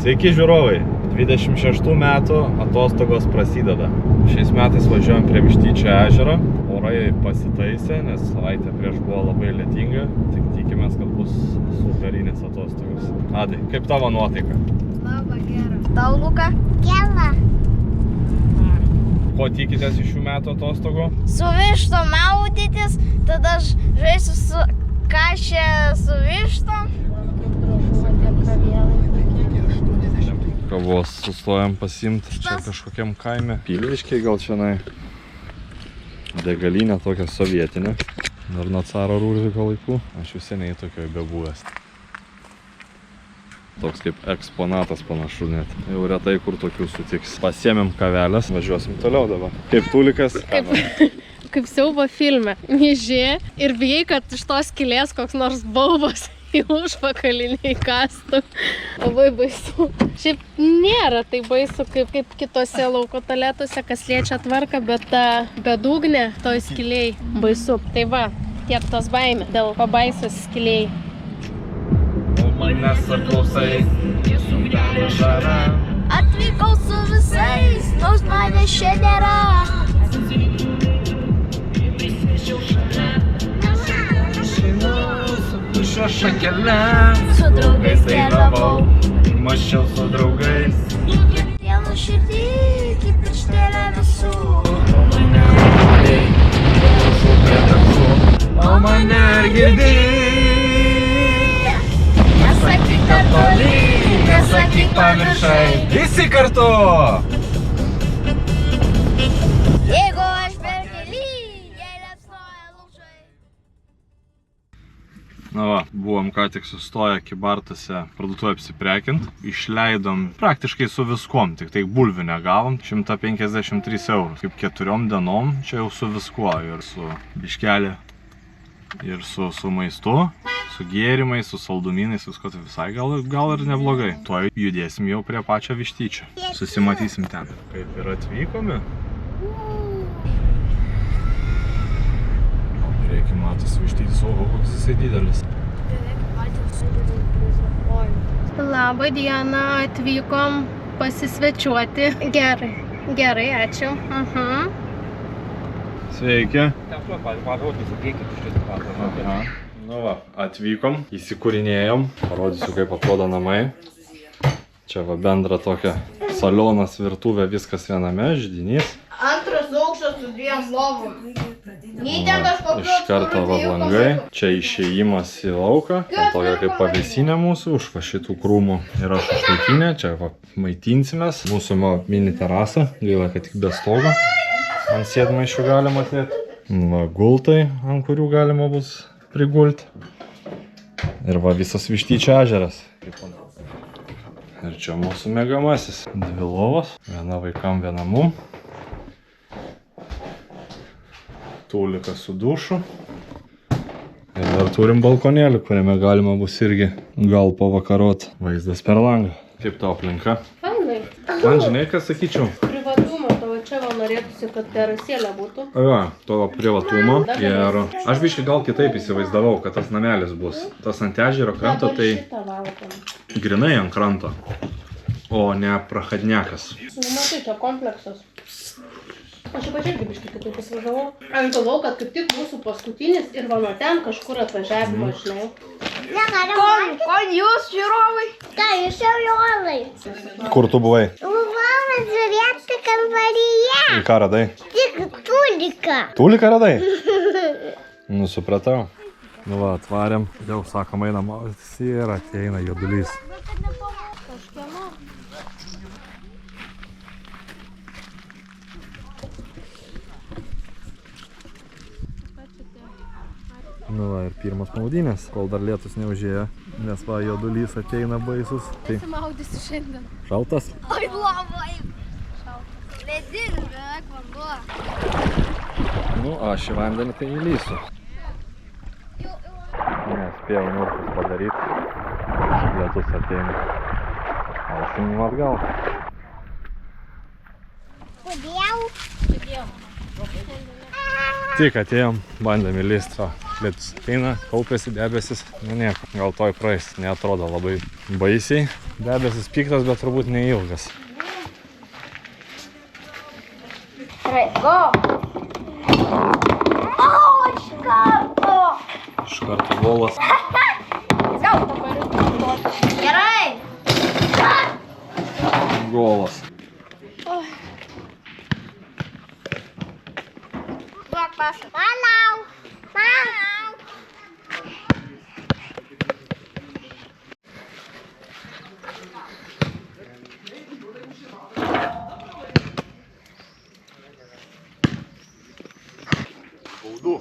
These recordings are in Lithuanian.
Sveiki žiūrovai, 26 metų atostogos prasideda. Šiais metais važiuojam prie Vištyčio ežero. Orai pasitaisė, nes savaitė prieš buvo labai lietinga. Tik tikimės, kad bus superinės atostogos. Adai, kaip tavo nuotaika? Labai gera. Tau, Luka? Gera. Ko tikitės iš šių metų atostogų? Su vištom maudytis, tada aš žaisiu su kašė su vištom. Kavos sustojam pasimti čia kažkokiam kaime. Pilviškiai gal čionai. Degalinė tokia sovietinė. Dar nuo caro Rūžiko laikų. Aš jau seniai tokioj bebuvęs. Toks kaip eksponatas panašu net. Jau retai kur tokių sutiks. Pasiėmėm kavelės, važiuosim toliau dabar. Kaip tulikas? Kaip siaubo filme. Miežė ir bijai, kad iš tos skylės koks nors baubas į užpakaliniai kastų. Labai baisu. Šiaip nėra tai baisu kaip kitose lauko tualetuose, kas liečia tvarką, bet ta bedugnė toj skylėj baisu. Tai va, tiek tos baimė dėl pabaisos skylėj. Manęs atklausai, jūsų gyvenimo žara. Atvykau su visais, nors manęs čia nėra. Šio šakele Su draugais keliavau, mąsčiau su draugais. Dėl širdį, kaip pirštelė visų. O mane girdėjai. Nesakyk, kad toli, nesakyk, pamiršai. Visi kartu! Jeigu aš per gilį, jei liepsnoja lūžai. Na va, buvom ką tik sustoję Kybartuose parduotuvę apsiprekint. Išleidom praktiškai su viskuom, tik tai bulvių negavom. 153 eurus. Kaip 4 dienom, čia jau su viskuo. Ir su biškelė, ir su maistu, su gėrimais, su saldumynais, visko tai visai gal ir neblogai. Tuoj judėsim jau prie pačio Vištyčio. Susimatysim ten. Kaip ir atvykome. Reikia matos Vištytis, oho, koks jisai didelis. Labą dieną, atvykom pasisvečiuoti. Gerai, ačiū. Sveiki. Nu va, atvykom, įsikūrinėjom. Parodysiu, kaip atrodo namai. Čia va bendra tokia salionas, virtuvė, viskas viename, židinys. Antras aukštas su 2 lovom. Iš karto va langai. Čia išėjimas į lauką. Ten tokia kaip pavėsinė mūsų, už va šitų krūmų yra šašlykinė. Čia va maitinsimės. Mūsų mini terasa, gaila, kad tik be stogo. Ant sėdmaišių galima atėti. Va gultai, ant kurių galima bus prigulti. Ir va visas Vištyčio ežeras. Ir čia mūsų mėgamasis. 2 lovos. Viena vaikam, viena mum. Tulikas su dušu. Ir dar turim balkonėlį, kuriame galima bus irgi gal pavakarot. Vaizdas per langą. Kaip tau aplinka? Fainai. Man žinai, ką sakyčiau? Privatumą, tavo čia va norėtųsi, kad terasėlė būtų. Va, to privatumo. Ir aš biškai gal kitaip įsivaizdavau, kad tas namelis bus. Tas ant ežero kranto, tai grinai ant kranto, o ne prachadnekas. Nu, matai, čia kompleksas. Aš jau irgi biškai kitaip įsivažiavau. Aš galvau, kad kaip tik mūsų paskutinis ir va nuo ten kažkur atvažiavimo, žinai. Kon jūs, žiūrovai? Ką, jūs jau žiūrovai? Kur tu buvai? Buvau žiūrėti kambaryje. Į ką radai? Tik tuliką. Tuliką radai? Nu, supratau. Nu va, atvarėm. Jau sakom, einam maudytis ir ateina juodulys. Nu va, ir pirmas maudynės, kol dar lietus neužėjo, nes va, juodulys ateina baisus. Tai Maudysiu šiandien. šaltas? Oi, labai. Ledinis beveik vanduo. Nu, aš į vandenį tai įlysiu. Nespėjau nurkus padaryti. Lietus ateina. Alsim atgal. Kodėl? Tik atėjom, bandėm įlysti. Lietus ateina, kaupiasi debesis, nu nieko, gal toj praeis, neatrodo labai baisiai. Debesis piktas, bet turbūt neilgas. Gerai, go! O, iš karto! Iš karto volas. Gerai! Golas. Duok pasą. Manau! Manau! Baudų.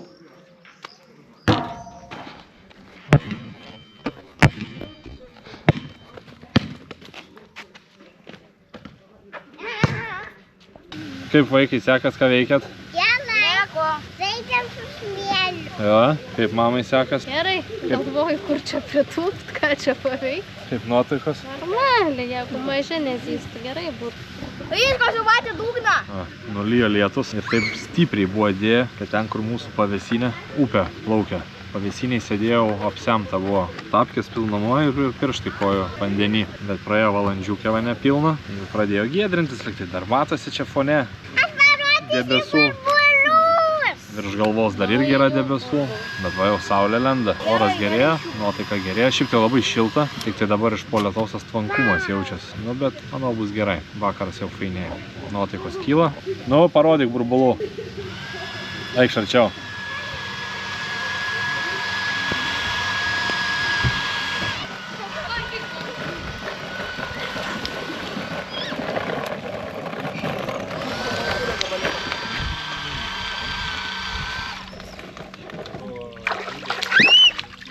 Kaip vaikai sekas, ką veikiat? Nieko. Žaidžiam su smėliu. Jo, kaip mamai sekas? Gerai, galvoju, kur čia pritūpt, ką čia paveikt. Kaip nuotaikos? Normaliai, jeigu mažai nezystų, gerai būtų. Viskas jau matė dugną. Nulijo lietus ir taip stipriai buvo dėję, kad ten, kur mūsų pavėsinė, upė plaukia. Pavėsiniai sėdėjau, apsemta buvo. Tapkės pilnamoji ir pirštai kojo vandenį. Bet praėjo valandžiukė va nepilna. Ir pradėjo giedrintis, liktai dar matosi čia fone. Debesų. Virš galvos dar irgi yra debesų. Bet va jau saulė lenda. Oras gerėja, nuotaika gerėja. Šiaip tai labai šilta. Tik tai dabar iš po lietaus tas tvankumas jaučiasi. Nu, bet manau bus gerai. Vakaras jau fainėja. Nuotaikos kyla. Nu, parodyk burbulų. Eikš arčiau.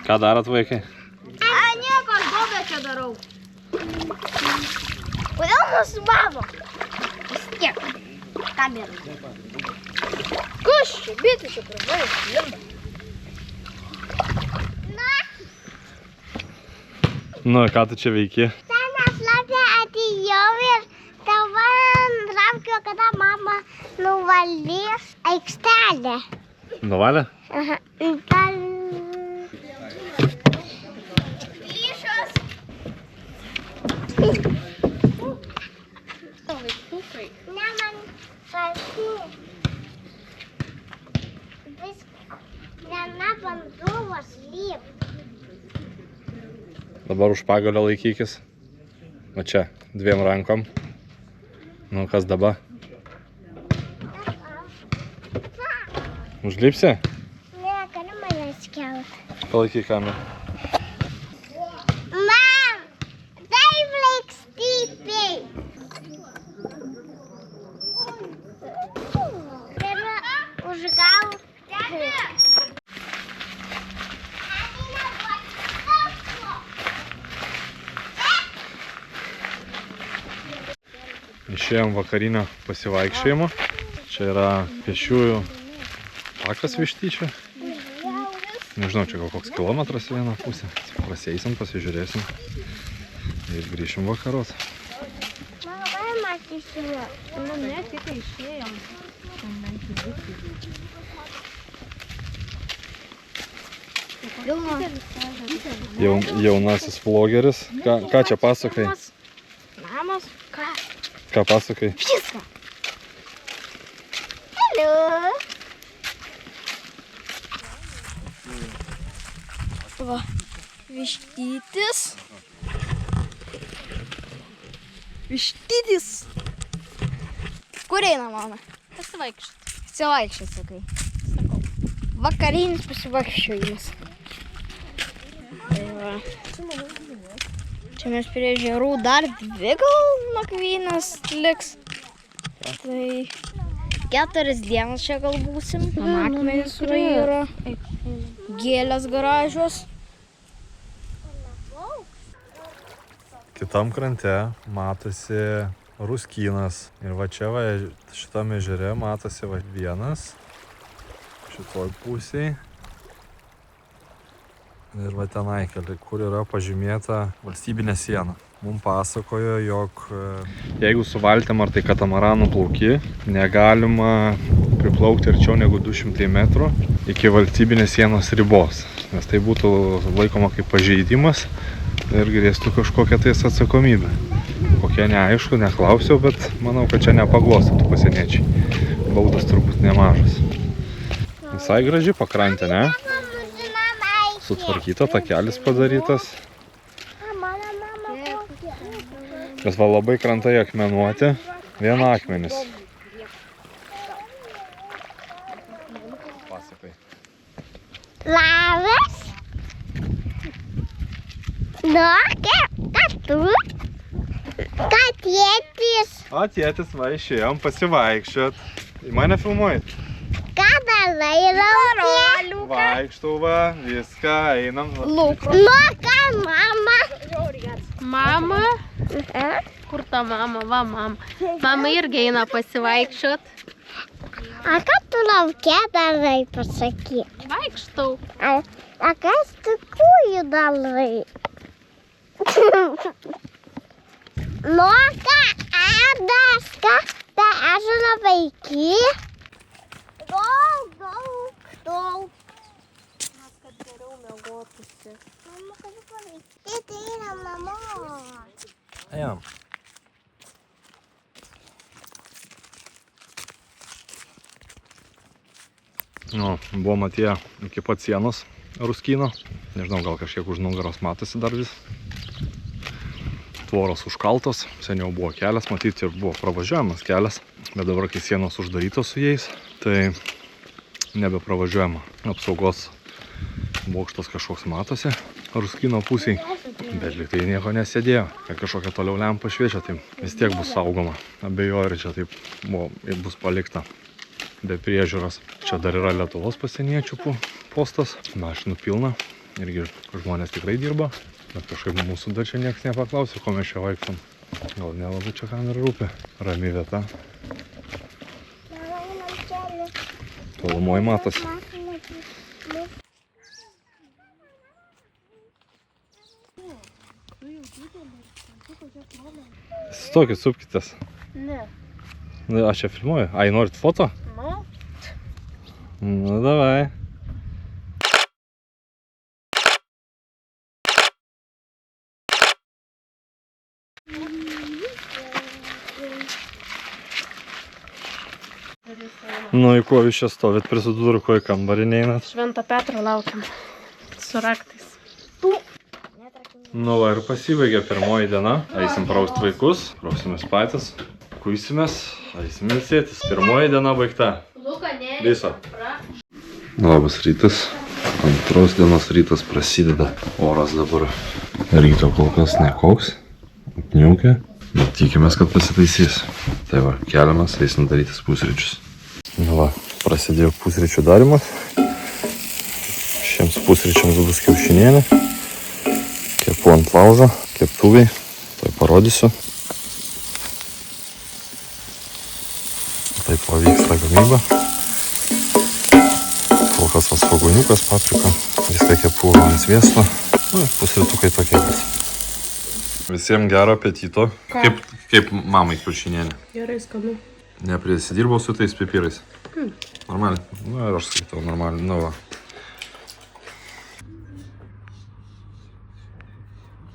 Ką darot, vaikai? Nieko, aš duobę čia darau. Kodėl mūsų bavo? Vis tiek. Kamera. Kas čia? Bitė čia pravai. Nu, ką tu čia veiki? Ten aš lapė atėjau ir dabar laukiu, kada mama nuvalys aikštelę. Nuvalė? Aha. Ne, man paskui. Viena banduvos lyp. Dabar už pagalio laikykis. O čia, 2 rankom. Nu, kas dabar? Užlipsi? Ne, gali manęs kelt. Palaikyk kamerą. Mam, taip laikstypiai. Yra užgauti. Išėjom vakarinio pasivaikščiojimo. Čia yra pėsčiųjų takas Vištyčio. Nežinau, čia gal koks kilometras į vieną pusę. Prasieisim, pasižiūrėsim ir grįšim vakarot. Labai matysime. Nu, ne, tik išėjom. Jaunasis vlogeris. Ką čia pasakai? Namas, ką? Ką pasakai? Viską. Hello. Va, Vištytis. Vištytis. Kur eina mama? Pasivaikščiot. Pasivaikščiot, sakai. Sakau. Vakarinis pasivaikščiojimas. Tai va. Čia mes prie ežerų dar 2 gal nakvynės liks. Tai 4 dienas čia gal būsim. Akmenys yra. Gėlės gražios. Kitam krante matosi Ruskynas. Ir va čia va, šitame ežere matosi va vienas. Šitoj pusėj. Ir va tenai keli, kur yra pažymėta valstybinė siena. Mums pasakojo, jog jeigu su valtim ar tai katamaranų plauki, negalima priplaukti arčiau negu 200 metrų iki valstybinės sienos ribos, nes tai būtų laikoma kaip pažeidimas ir grėstų kažkokia tais atsakomybė. Kokia neaišku, neklausiau, bet manau, kad čia nepaglostytų pasieniečiai. Baudas turbūt nemažas. Visai graži pakrantė, ne? Sutvarkyta, takelis padarytas. Nes va labai krantai akmenuoti, viena akmenis. Pasakai. Labas. Nu, ką tu? Ką tėtis? O tėtis va išėjom pasivaikščiot. Į mane filmuojat? Ką darai, Laukė? Vaikštau va, viską, einam. Nu, ką mama? Mama? Kur ta mama? Va, mama. Mama irgi eina pasivaikščiot. A ką tu Laukė darai, pasakyk? Vaikštau. A kas tu kūjų darai? Nu, ką ėdas, ką ta ežano vaikį? Daug. Kad geriau miegotųsi. Mama, kad paveikti, tai yra mamos. Einam. Nu, buvom atėję iki pat sienos Ruskyno. Nežinau, gal kažkiek už nugaros matosi dar vis. Tvoros užkaltos, seniau buvo kelias, matyti ir buvo pravažiuojamas kelias. Bet dabar, kai sienos uždarytos su jais, tai nebepravažiuojama. Apsaugos bokštas kažkoks matosi Ruskyno pusiai, bet lyg tai nieko nesėdėjo. Kai kažkokia toliau lempa šviečia, tai vis tiek bus saugoma. Abejoju, ir čia taip bus palikta be priežiūros. Čia dar yra Lietuvos pasieniečių postas, mašinų pilna, irgi žmonės tikrai dirba, bet kažkaip mūsų dar čia nieks nepaklausė, ko mes čia vaikštom. Gal nelabai čia kam ir rūpi. Rami vieta. Tolumoj matosi. Stokit, supkitės. Ne. Aš čia filmuoju. Ai, norit foto? Nu. Nu, davai. Nu, į ko jūs čia stovit prie durų, ko į kambarį neinat? Švento Petro laukiam. Su raktais. Nu, va ir pasibaigė pirmoji diena. Eisim praust vaikus, prausimės patys, kuisimės, eisim ilsėtis. Pirmoji diena baigta. Viso. Labas rytas. Antros dienos rytas prasideda. Oras dabar ryto kol kas nekoks. Apniukia. Bet tikimės, kad pasitaisys. Tai va, keliamas, eisim darytis pusryčius. Nu va, prasidėjo pusryčių darimas. Šiems pusryčiams bus kiaušinienė. Kepu ant laužo, keptuviai. Tai parodysiu. Taip va vyksta gamyba. Kol kas va svogūniukas, paprika. Viską kepu ant sviesto. Nu, pusrytukai tokie bus. Visiems gero apetito. Kaip mamai kiaušinienė? Gerai, skanu. Neprisidirbau su tais pipirais. Normaliai. Nu ir aš skaitau normaliai. Nu va.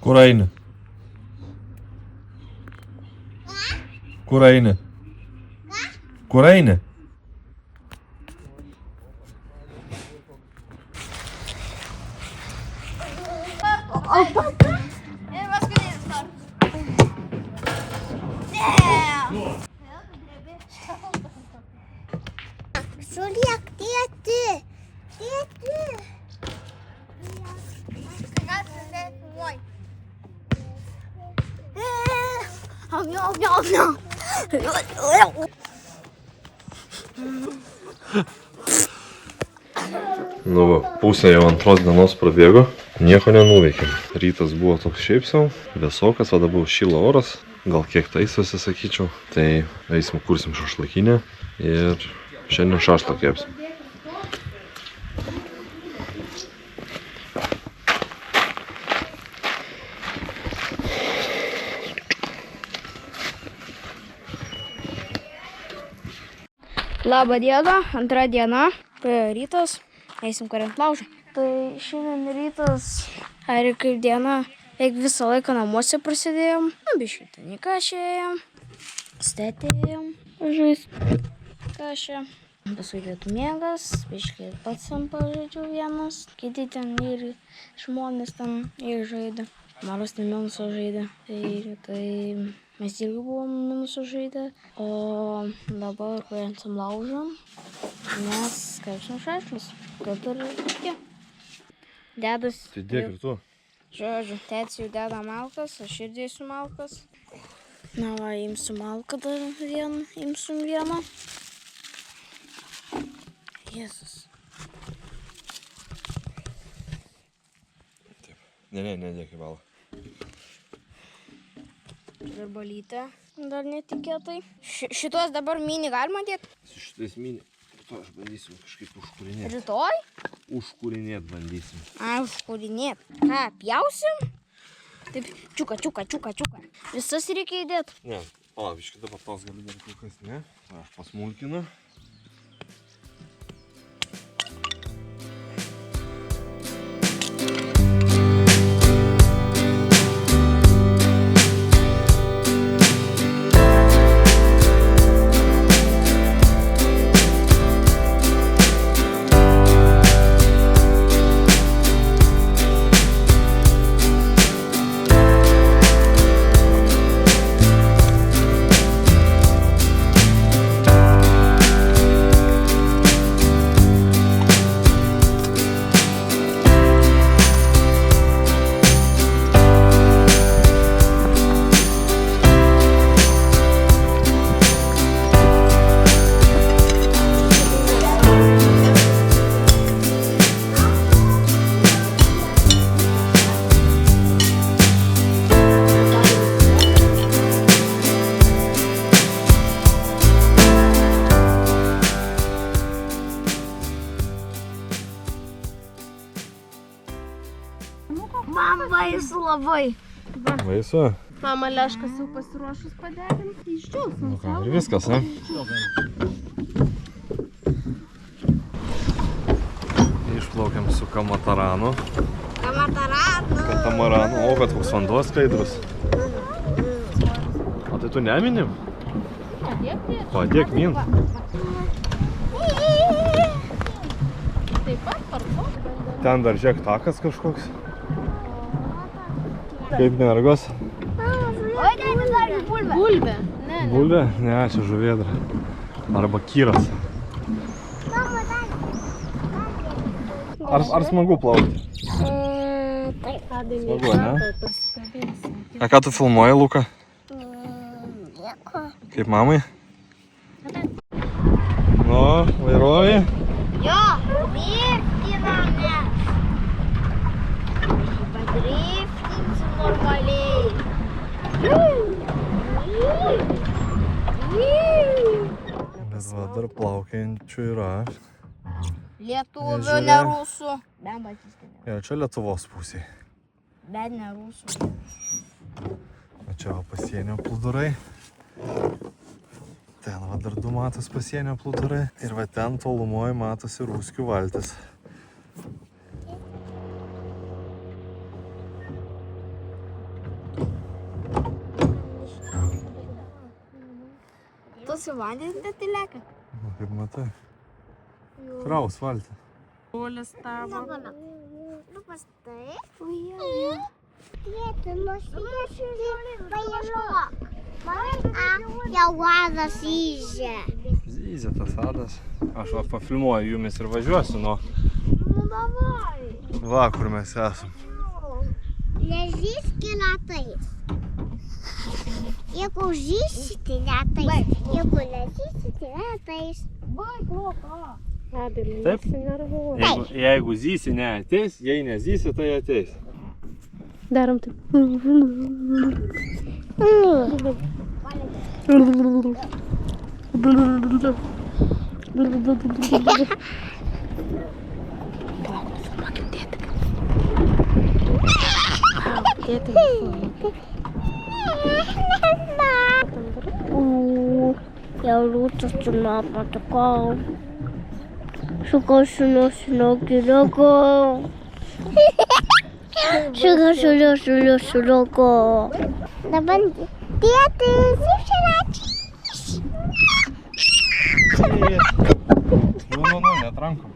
Kur eini? Kur eini? Kur eini? Žiūrėk, tėti. Tėti. Nu va, pusė jau antros dienos prabėgo. Nieko nenuveikėm. Rytas buvo toks šiaip sau. Vėsokas, va dabar šyla oras. Gal kiek taisosi, sakyčiau. Tai eisim, kursim šašlakinę. Ir šiandien šašlą kepsim. Labą dieną, antra diena, rytas, eisim kuriant laužą. Tai šiandien rytas, ar kaip diena, beveik visą laiką namuose prasidėjom, biškį ten į kašę ėjom, stėtėjom, žaist kašę. Paskui pietų miegas, biškį pats ten pažaidžiau vienas, kiti ten ir žmonės ten ir žaidė. Maras ten minusą žaidė, tai mes irgi buvom minusą žaidę, o dabar kuriantam laužam, nes skalbsim šašlius, kaip ir tie. Dedas. Tai dėk ir tu. Žodžiu, tėtis jau deda malkas, aš ir dėsiu malkas. Na va, imsiu malką dar vieną, imsim vieną. Jėzus. Ne, nedėk į valą. Virbalytė, dar netikėtai. Šitos dabar mini galima dėti? Su šitais mini, to aš bandysim kažkaip užkūrinėti. Rytoj? Užkūrinėti bandysim. Užkūrinėti. Ką, pjausim? Taip, čiuka. Visas reikia įdėti? Ne, biškį dabar tos galiu dar kol kas, ne? Aš pasmulkinu. Man baisu labai. Baisu? Mama leškas jau pasiruošus padeginti, išdžiaus. Nu ką, ir viskas, ne? Išplaukiam su kamataranu. Katamaranu. O, bet koks vanduo skaidrus. O tai tu neminim? Padėk min. Taip pat parduok. Ten dar žiūrėk takas kažkoks. Kaip mergos? Oi, tai dar bulvė. Bulvė? Ne. Bulvė? Ne, čia žuvėdra. Arba kyras. Ar smagu plaukti? Smagu, ne? A ką tu filmuoji, Luka? Nieko. Kaip mamai? Nu, vairuoji? Jo, driftiname. Padriftinsim normaliai. Bet va, dar plaukiančių yra. Lietuvių, Ežere. ne rusų. Bent matysime. Ir čia Lietuvos pusėje. Bet ne rusų. O čia va pasienio plūdurai. Ten va dar du matos pasienio plūdurai. Ir va ten tolumoje matosi Rūskių valtis. Tu su vandens netileka? Nu, kaip matai. Kraus valtį. Brolis tavo. Nu, pastai. Tėti, paėliok. Jau vadas įžė. Zyzė tas adas. Aš va pafilmuoju jumis ir važiuosiu nuo. Nu, davai. Va, kur mes esam. Nežyski netais. Jeigu žysi, tai netais. Jeigu nežysi, tai netais. Adėlė, Taip? nesinervuoja. Jeigu zysi neateis, jei nezysi, tai ateis. Darom taip. jau rūtas tu napatakau. Šukau šuliukau. Šuliukau. Dabar tėtis išračys. Nu, net rankom.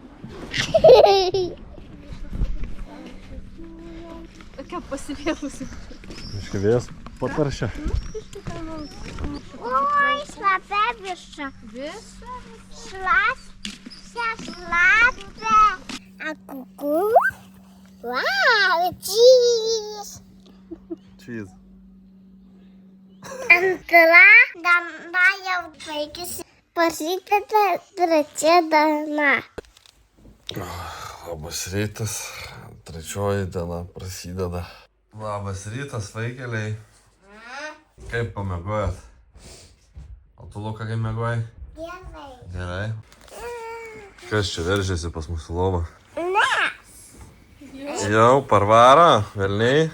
Tokia pasivėlusi. Iškai vėjas pataršia. Oi, šlapia viša. Šlapia. A kuku? Wow, cheese. Cheese. Antra diena jau baigėsi. Prasideda trečia diena. Labas rytas. Trečioji diena prasideda. Labas rytas, vaikeliai. Kaip pamiegojat? O tu, Luka, kaip miegojai? Gerai. Gerai. Kas čia veržėsi pas mūsų lovą? Ne. Jau parvaro, velniai.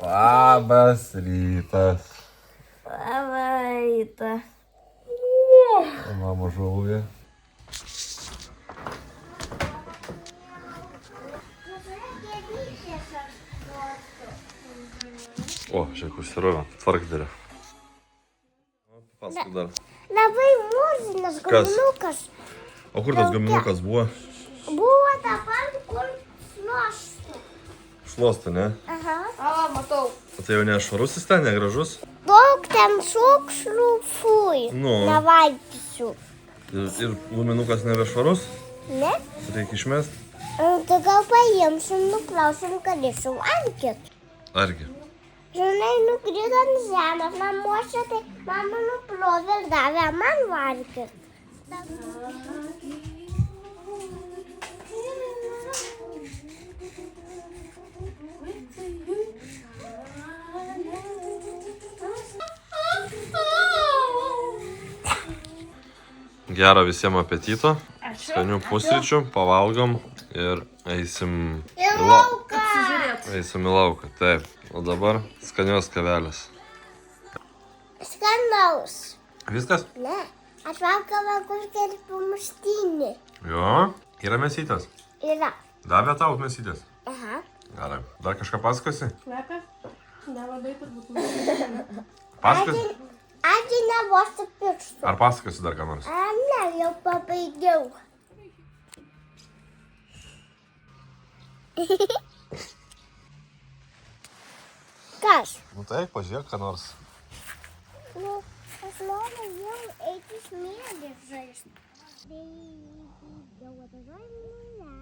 Labas rytas. Labas. Mama žaugė. O, žiūrėk, užsirovė. Tvarkdarė. Paskui dar. Labai mūzinas gaminukas. O kur tas gaminukas buvo? Buvo dabar, kur šluosta. Šluosta, ne? Aha. Matau. O tai jau nešvarusis ten, negražus? Daug ten šukšlių, fui. Nu. Nevalgysiu. Ir guminukas nebešvarus? Ne? Reikia išmest? Tai gal paimsim, nuplausim, galėsim valgyti. Argi? Žinai, nukrito ant žemės namuose, tai mama nuplovė ir davė man valgyti. Gero visiems apetito, skanių pusryčių, pavalgom ir eisim į lauką. Eisim į lauką, taip. O dabar skanios kavelės. Skanaus. Viskas? Ne, aš valgau kurkelį pamuštinį. Jo, yra mėsytės. Yra. Davė tau mėsytės. Aha. Gerai. Dar kažką pasakosi? Kvepia? Nelabai turbūt. Pasakosi? Ačiū nevosti pirštų. Ar pasakosi dar ką nors? Ne, jau pabaigiau. Kas? Nu taip, pažiūrėk ką nors. Nu, aš noriu jau eiti smėlį žaisti. Jau atvažiuoju, ne.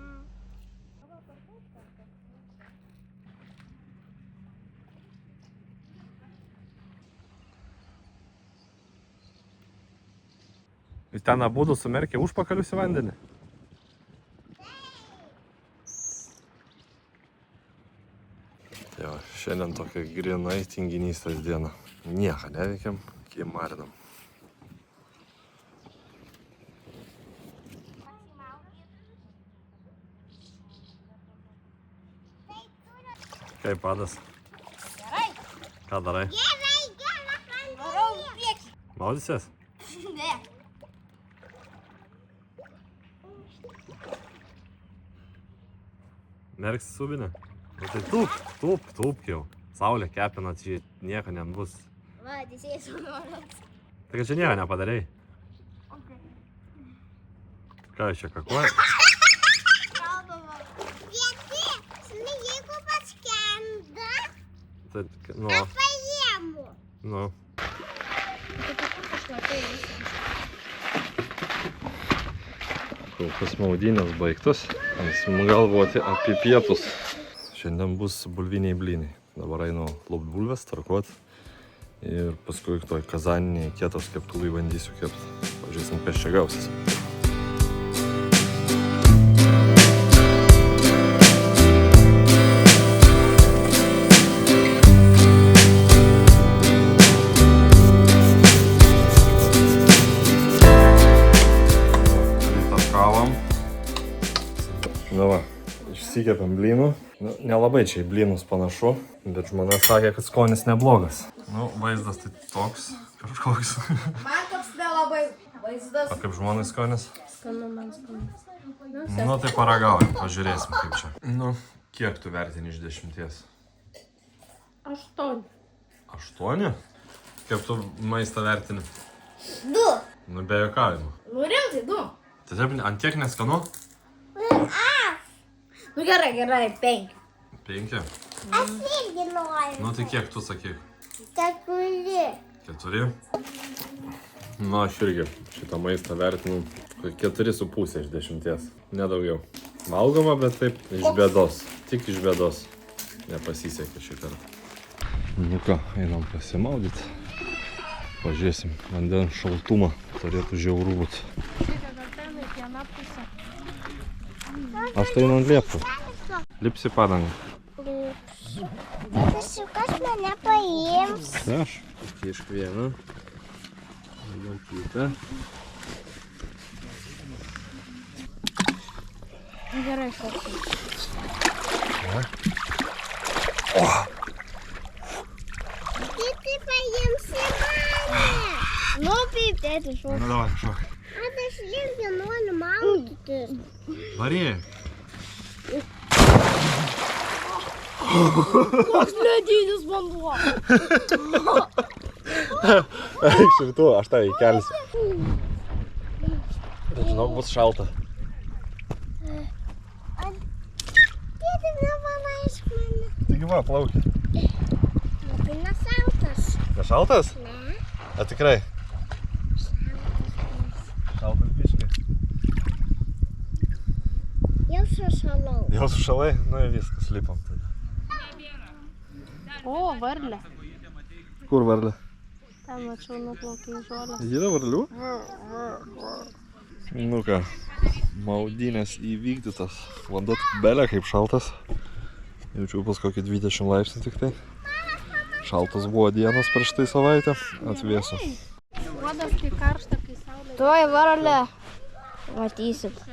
Jūs ten abudu sumerkė užpakalius į vandenį? Jo, šiandien tokia grinai tinginystės diena. Nieko neveikiam, kiemarinam. Kaip padas? Gerai. Ką darai? Gerai. Varau priekį. Maudysies? Ne. Merksi subinę? Nu tai tūpk jau. Saulė kepina, čia nieko nebus. Va, teisėjas noras. Tai kad čia nieko nepadarei. Ką jūs čia kakuoja? Kalbama. Vieti, žinai, jeigu paskenda, Tai, nu, aš paimu. nu. Kol kas maudynės baigtos, eisim galvoti apie pietus. Šiandien bus bulviniai blynai. Dabar einu lupt bulves, tarkuot. Ir paskui toj kazaniniai kietos keptuvai bandysiu kepti. Pažiūrėsim, kas čia gausis. Nu va, išsikepėm blynų. Nu, nelabai čia į blynus panašu, bet žmona sakė, kad skonis neblogas. Nu, vaizdas tai toks, Kažkoks. Man toks nelabai vaizdas. O kaip žmonai skonis? Skanu, man skanu. Nu, tai paragaujam, pažiūrėsim kaip čia. Nu, kiek tu vertini iš 10? 8. 8? Kaip tu maistą vertini? 2. Nu, be jokavimo. Nu rimtai, 2. Tai taip, ant tiek neskanu? Nu gerai, 5. 5? Aš irgi noriu. Nu, tai kiek tu sakyk? 4. 4? Nu, aš irgi šitą maistą vertinu 4,5 iš 10. Nedaugiau. Valgoma, bet taip iš bėdos. Tik iš bėdos. Nepasisekė šį kartą. Nu ką, einam pasimaudyti. Pažiūrėsim, vandens šaltumą. Turėtų žiaurų būt. Aš tai einu ant liepų. Lipsi padangą. Kas mane paims? Aš. Kišk vieną. Kitą. Gerai, šoksim. Tėti paimsi mane. Nu, kaip tėti šok. Nu, davai, šok. Aš irgi noriu maudytis. Varyk. Koks ledinis vanduo. Eik širtu, aš tave įkelsiu. Žinok, bus šalta. Tėti nevalaisk mane. Taigi va, plaukia. Tai nesaltas. Nešaltas? Ne. A tikrai? Šaltas biškai. Jau sušalau. Jau sušalai? Nu ir viskas, lipam tada. O, varlė. Kur varlė? Ten mačiau nuplaukė į žolę. Yra varlių? Nu ką, maudynės įvykdytas. Vanduo belė kaip šaltas. Jaučiu pas kokį 20 laipsnių tik tai. Šaltas buvo dienos prieš tai savaitę. Atvėsu. Vadas kai karšta, kai saulė. Tuoj varlė. Matysit.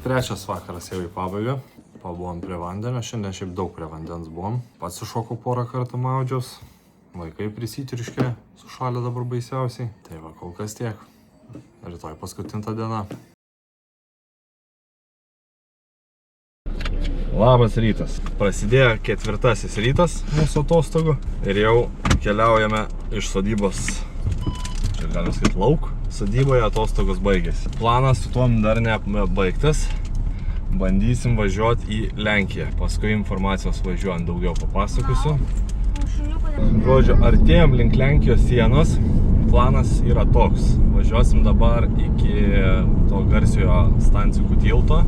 Trečias vakaras jau į pabaigą. Pabuvom prie vandenio, šiandien šiaip daug prie vandens buvom. Pats sušokau porą kartų maudžiaus. Vaikai prisitriškė, sušalė dabar baisiausiai. Tai va, kol kas tiek. Rytoj paskutinta diena. Labas rytas. Prasidėjo 4. rytas mūsų atostogų. Ir jau keliaujame iš sodybos, čia galima sakyti, lauk. Sodyboje atostogos baigėsi. Planas su tuom dar nebaigtas. Bandysim važiuoti į Lenkiją. Paskui informacijos važiuojant daugiau papasakosiu. Žodžiu, artėjom link Lenkijos sienos. Planas yra toks. Važiuosim dabar iki to garsiojo Stancikų tilto.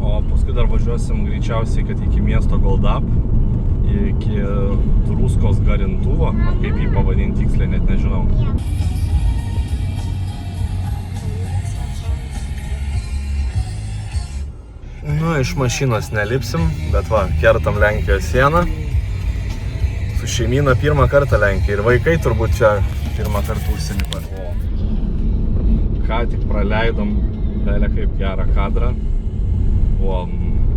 O paskui dar važiuosim greičiausiai, kad iki miesto Goldap. Iki Druskos Garintuvo. Kaip jį pavadinti tiksliai, net nežinau. Nu, iš mašinos nelipsim, bet va, kertam Lenkijos sieną. Su šeimyna pirmą kartą Lenkija ir vaikai turbūt čia pirmą kartą užsilipa. Ką tik praleidom belė kaip gerą kadrą. Buvom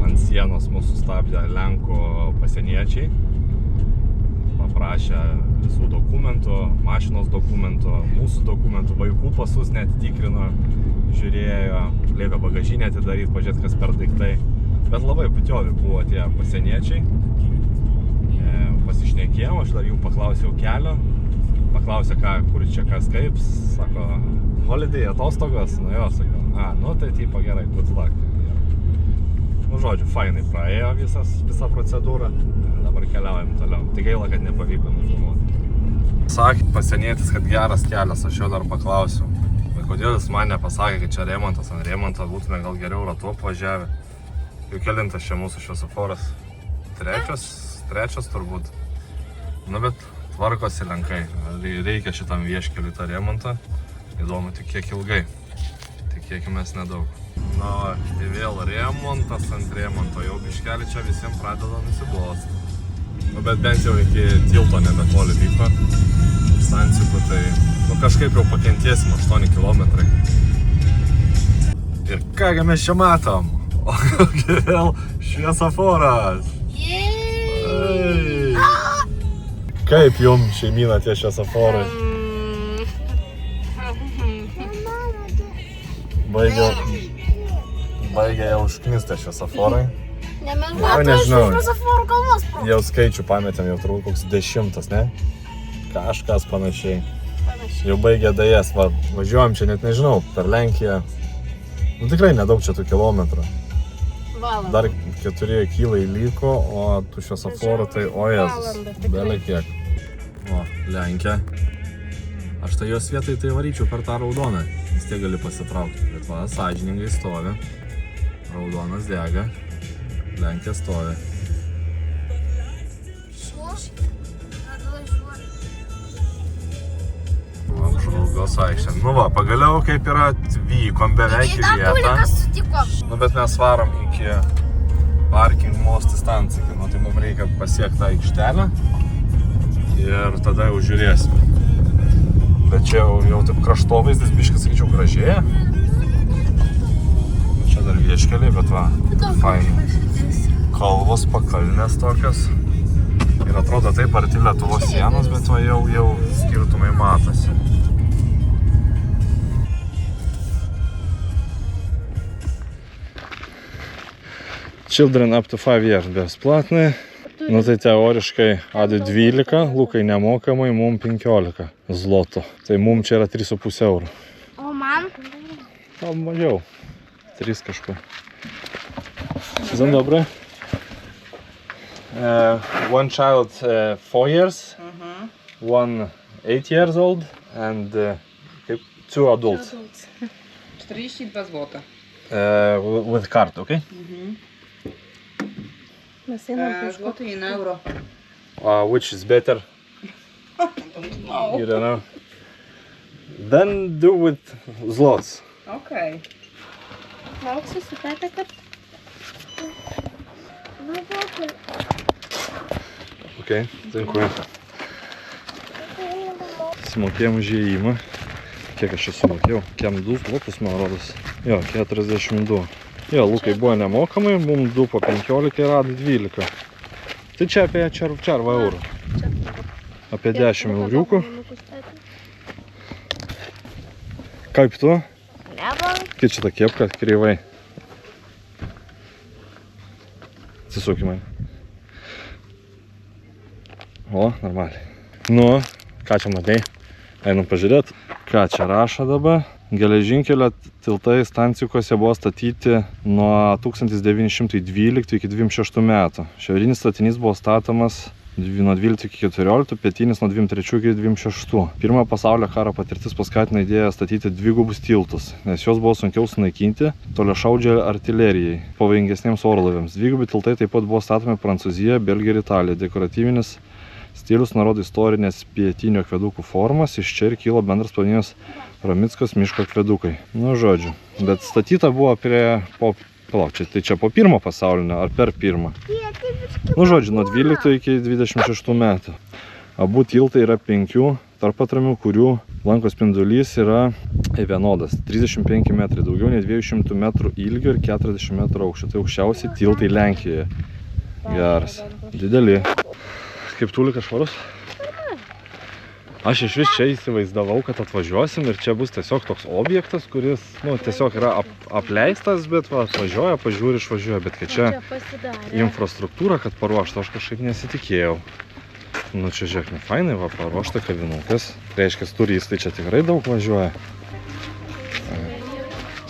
ant sienos mūsų sustabdė Lenkų pasieniečiai. Paprašė visų dokumentų, mašinos dokumentų, mūsų dokumentų, vaikų pasus net tikrino, žiūrėjo. lieka bagažinę atidaryti, pažiūrėti, kas per daiktai. Bet labai putiovi buvo tie pasieniečiai. Pasišnekėjom, aš dar jų paklausiau kelio. Paklausė, kur čia kas kaip. Sako, holiday, atostogos. Nu jo, sakau, nu tai tipo gerai, good luck. Nu žodžiu, fainai praėjo visą procedūrą. Dabar keliaujam toliau. Tik gaila, kad nepavyko nufilmuoti. Sakė pasienietis, kad geras kelias, aš jo dar paklausiau. Bet kodėl jis man nepasakė, kad čia remontas, ant remonto būtume gal geriau ratu apvažiavę. Jau kelintas čia mūsų šviesoforas. Trečias turbūt. Nu bet tvarkosi lenkai. Reikia šitam vieškeliui tą remontą. Įdomu tik kiek ilgai. Tikėkimės nedaug. Na, tai vėl remontas ant remonto. Jau biškelį čia visiems pradeda nusibosti. Nu bet bent jau iki tilto nebetoli liko. Stancijų, tai kažkaip jau pakentėsim 8 kilometrai. Ir kągi mes čia matom? O vėl šviesoforas. Kaip jums šeimyna tie šviesoforai? Baigia jau užknistę šviesoforai. Nežinau, jau skaičių pametėm, jau turbūt koks 10, ne? Kažkas panašiai. Jau baigė dajas, važiuojam čia net nežinau, per Lenkiją. Nu tikrai nedaug čia tų kilometrų. Dar 4 kilai liko, o tų šviesoforų tai Jezus, belė kiek. O, Lenkija. Aš tai jos vietai tai varyčiau per tą raudoną, vis tiek gali pasitraukti. Bet va, sąžiningai stovi. Raudonas dega, Lenkija stovi. Apžvalgos aikštė. Nu va, pagaliau kaip yra, atvykom beveik į vietą. Nu bet mes varom iki parking most stancijų. Nu tai mums reikia pasiekti tą aikštelę ir tada jau žiūrėsim. Bet čia jau taip kraštovaizdis biškai, sakyčiau, gražėja. Čia dar vieškeliai, bet va, fainai. Kalvos, pakalnės tokios. Ir atrodo taip arti Lietuvos sienos, bet va jau skirtumai matosi. Children up to 5 years besplatnai. Nu tai teoriškai Adui 12, Lukai nemokamai, mum 15 zlotų. Tai mum čia yra 3,5 eurų. O man? O mažiau. 3 kažkur. Dzień dobry. One child 4 years, one 8 years old, and 2 adults. 42 zł. With card, okay? Złoty i euro. Which is better? You don't know. Then do with zlots. Okej. Lauksiu su tata, kad... Okay, dziękuję. Sumokėjom už įėjimą. Kiek aš čia sumokėjau? Kiam 2 zlotus, man rodos. Jo, 42. Jo, Lukai buvo nemokamai, mum 2 po 15 ir Adui 12. Tai čia apie červą eurų. Apie 10 euriukų. Kaip tu? Kaip čia ta kepka, kreivai? Atsisuk į mane. O, normaliai. Nu, ką čia matai? Einam pažiūrėt. Ką čia rašo dabar? Geležinkelio tiltai stancijukose buvo statyti nuo 1912 iki 26 metų. Šiaurinis statinys buvo statomas nuo 12 iki 14, pietinis nuo 23 iki 26. Pirmojo pasaulio karo patirtis paskatino idėją statyti dvigubus tiltus, nes juos buvo sunkiau sunaikinti toliašaudžiai artilerijai, pavojingesniems orlaiviams. Dvigubi tiltai taip pat buvo statomi Prancūzija, Belgija ir Italija. Dekoratyvinis stilius nurodo istorinės pietinių akvedukų formas, iš čia ir kilo bendras pavadinimas Ramickos miško akvedukai. Nu, žodžiu, bet statyta buvo tai čia po pirmo pasaulinio ar per pirmą. Nu, žodžiu, nuo 12 iki 26 metų. Abu tiltai yra 5 tarpatramių, kurių lanko spindulys yra vienodas. 35 metrai, daugiau nei 200 metrų ilgio ir 40 metrų aukščio. Tai aukščiausi tiltai Lenkijoje. Geras. Dideli. Kaip tulikas švarus? Aš iš vis čia įsivaizdavau, kad atvažiuosim ir čia bus tiesiog toks objektas, kuris, nu, tiesiog yra apleistas, bet va, atvažiuoja, pažiūri, išvažiuoja, bet kad čia infrastruktūra, kad paruošta, aš kažkaip nesitikėjau. Nu, čia žiūrėk, fainai, va, paruošta kavinukas. Reiškia, turistai čia tikrai daug važiuoja.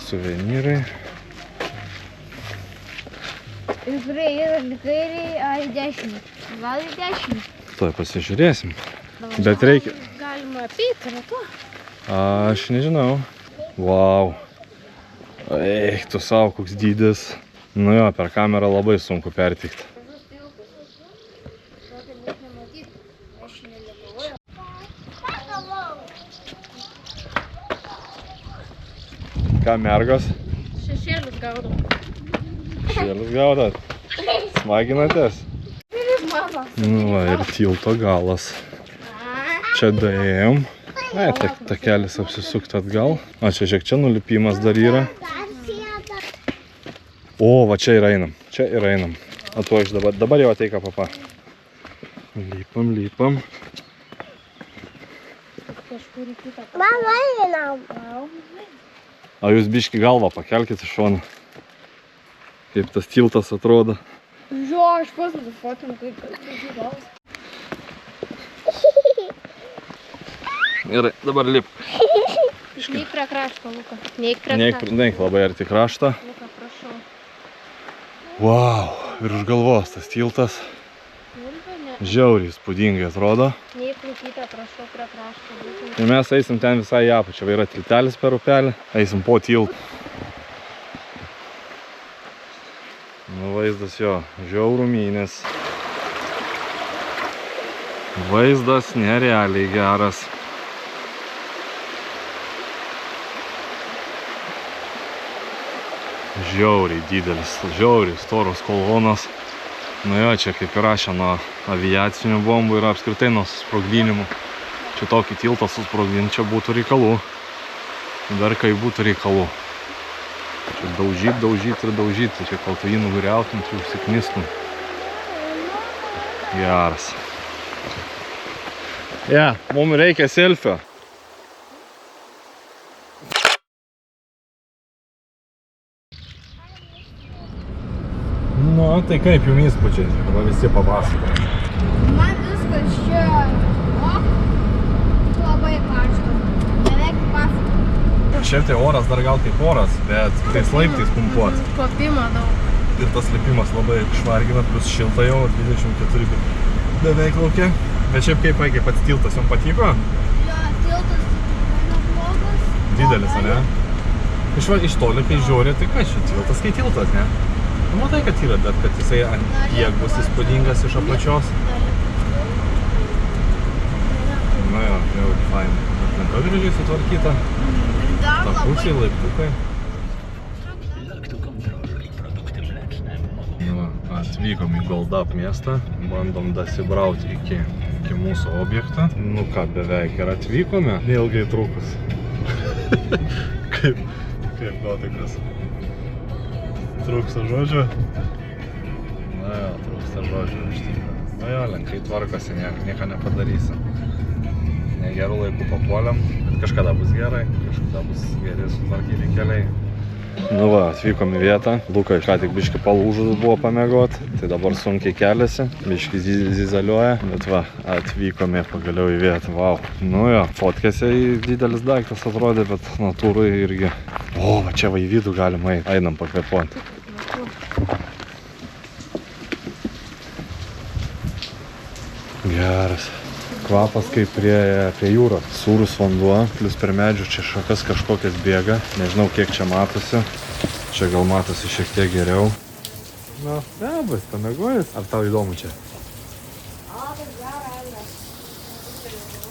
Suvenyrai. Ir kurie yra į kairį ar į dešinį? Gal į dešinį? Tuoj pasižiūrėsim. Bet reikia... Galima apeiti ratu. Aš nežinau. Vau. Eik, tu savo, koks dydis. Nu jo, per kamerą labai sunku perteikti. Ką mergos? Šešėlius gaudau. Šešėlius gaudat? Smaginatės? Nu va, ir tilto galas. Čia daėjom. Takelis apsisukti atgal. O čia žiūrėk, čia nulipimas dar yra. O, va čia ir einam. Čia ir einam. O tuo iš dabar jau ateika papa. Lypam, lypam. Mama, einam. O jūs biški galvą pakelkit iš šono. Kaip tas tiltas atrodo. Jo, aš pats nufotinu, kaip galvas. Gerai, dabar lip. Neik prie krašto, Luka. Neik prie krašto. Neik labai arti kraštą. Luka, prašau. Vau, virš galvos tas tiltas. Žiauriai įspūdingai atrodo. Neik, Lukytė, prašau, prie krašto. Ir mes eisim ten visai į apačią. Va yra tiltelis per upelį. Eisim po tiltą. Nu, vaizdas jo, žiaurumynis. Vaizdas nerealiai geras. Žiauriai didelis, žiauriai storos kolonos. Nu jo, čia kaip ir rašė nuo aviacinių bombų ir apskritai nuo susprogdinimų. Čia tokį tiltą susprogdinti, čia būtų reikalų. Dar kai būtų reikalų. Čia daužyti ir daužyti. Čia kol tu jį nugriautum, čia užsiknistum. Geras. Mums reikia selfio. Nu, tai kaip jums įspūdžiai? Arba visi papasakoja. Man viskas čia labai karšta. Beveik pasaka. Šiaip tai oras dar gal kaip oras, bet tais laiptais pumpuot. Kopimo daug. Ir tas lipimas labai švargina, plus šilta jau, 24 beveik laukia. Bet šiaip kaip pats tiltas jums patiko? Jo, tiltas neblogas. Didelis, ne? Iš toli, kai žiūri, tai ką čia tiltas, kai tiltas, ne? Matai, kad yra, bet kad jisai ant tiek bus įspūdingas iš apačios. Na jo, jau fainai. Aplinka gražiai sutvarkyta. Takučiai, laiptukai. Nu, atvykom į Gold Up miestą. Bandom dasibrauti iki mūsų objektą. Nu ką, beveik ir atvykome. Neilgai trukus. Kaip nuotaikos. Trūksta žodžių? Na jo, trūksta žodžių iš tikrųjų. Na jo, lenkai tvarkosi, nieko nepadarysim. Negerų laikų papuoliam, bet kažkada bus gerai, kažkada bus geri sutvarkyti keliai. Nu va, atvykom į vietą. Luka ką tik biški palūžus buvo pamiegot, tai dabar sunkiai keliasi, biški zizaliuoja, bet va, atvykome pagaliau į vietą. Vau. Nu jo, fotkėse didelis daiktas atrodė, bet natūrai irgi. O, va čia va į vidų galima eiti. Einam pakvepuoti. Geras. Kvapas kaip prie jūros. Sūrus vanduo, plius per medžių čia šakas kažkokias bėga. Nežinau, kiek čia matosi. Čia gal matosi šiek tiek geriau. Na, nebus, pamėgojus. Ar tau įdomu čia?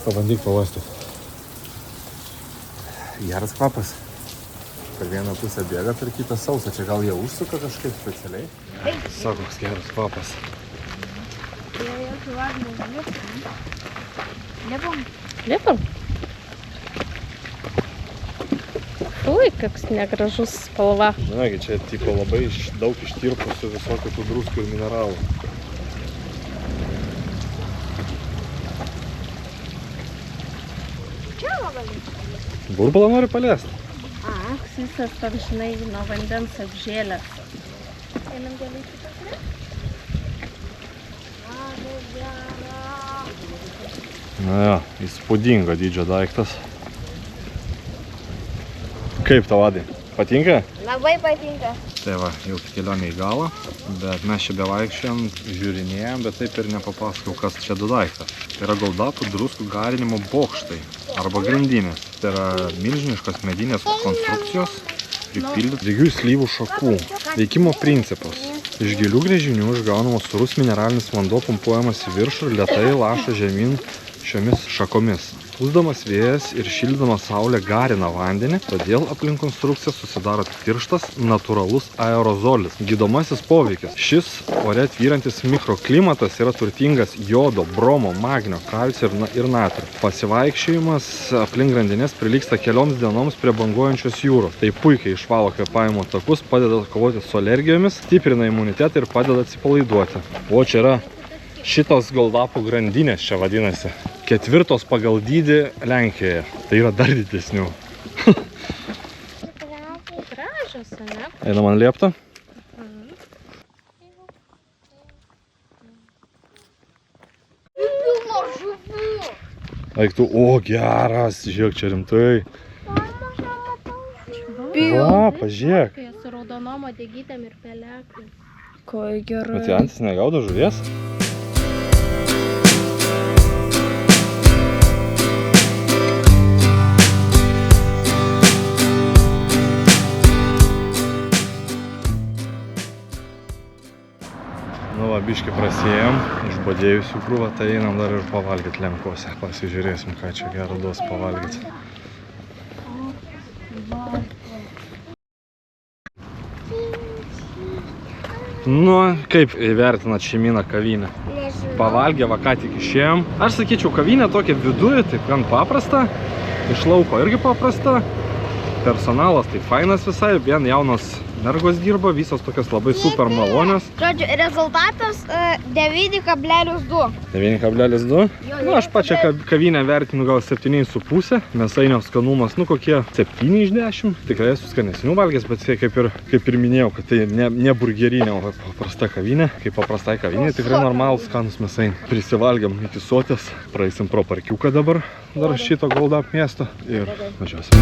Pabandyk pavostyti. Geras kvapas. Per vieną pusę bėga, per kitą sausa. Čia gal jie užsuka kažkaip specialiai? Sako, koks geras kvapas. Lipam. Ui, koks negražus spalva. Žinai, čia tipo labai daug ištirpusių visokių tų druskų ir mineralų. Burbulą nori paliesti? Visas toks, žinai, nuo vandens apžėlęs. Na jo, įspūdingo dydžio daiktas. Kaip tau, Adai? Patinka? Labai patinka. Tai va, jau kelionė į galą, bet mes čia bevaikščiam, žiūrinėjom, bet taip ir nepapasakau, kas čia du daiktas. Tai yra goldapų druskų garinimo bokštai arba grandinės. Tai yra milžiniškos medinės konstrukcijos, pripildytos dygių slyvų šakų. Veikimo principas. Iš gilių gręžinių išgaunamas sūrus mineralinis vanduo pumpuojamas į viršų ir lėtai laša žemyn šiomis šakomis. Pūsdamas vėjas ir šildamas saulė garina vandenį, todėl aplink konstrukciją susidaro tirštas, natūralus aerozolis. Gydomasis poveikis. Šis ore tvyrantis mikroklimatas yra turtingas jodo, bromo, magnio, kalcio ir natrio. Pasivaikščiojimas aplink grandinės prilygsta kelioms dienoms prie banguojančios jūros. Tai puikiai išvalo kvėpavimo takus, padeda kovoti su alergijomis, stiprina imunitetą ir padeda atsipalaiduoti. O čia yra šitos goldapų grandinės, čia vadinasi. 4 pagal dydį Lenkijoje. Tai yra dar didesnių. Gražios, ne? Eina man liepta? Eik tu, o geras, žiūrėk, čia rimtai. Va, pažiūrėk. Kai su raudonom uodegytėm ir pelekai. Ko gerai. Bet Jantis negaudo žuvies? Nu va, biškį prasėjom, išbadėjusių krūvą, tai einam dar ir pavalgyti Lenkose. Pasižiūrėsim, ką čia gero duos pavalgyti. Nu, kaip įvertinat šeimyną kavinę? Pavalgė, va ką tik išėjom. Aš sakyčiau, kavinė tokia viduje, taip gan paprasta. Iš lauko irgi paprasta. Personalas tai fainas visai, vien jaunos mergos dirba, visos tokios labai super malonios. Žodžiu, rezultatas 9,2. 9,2? Nu, aš pačią kavinę vertinu gal 7,5. Mėsainio skanumas, nu, kokie 7 iš 10. Tikrai esu skanesnių valgęs, bet kaip ir minėjau, kad tai ne burgerinė, o paprasta kavinė. Kaip paprastai kavinė, tikrai normalus skanus mėsainiai. Prisivalgiam iki sotės, praeisim pro parkiuką dabar, dar šito Goldap miesto ir važiuosim.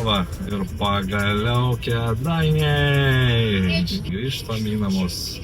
Va, ir pagaliau Kėdainiai. Grįžtam į namus.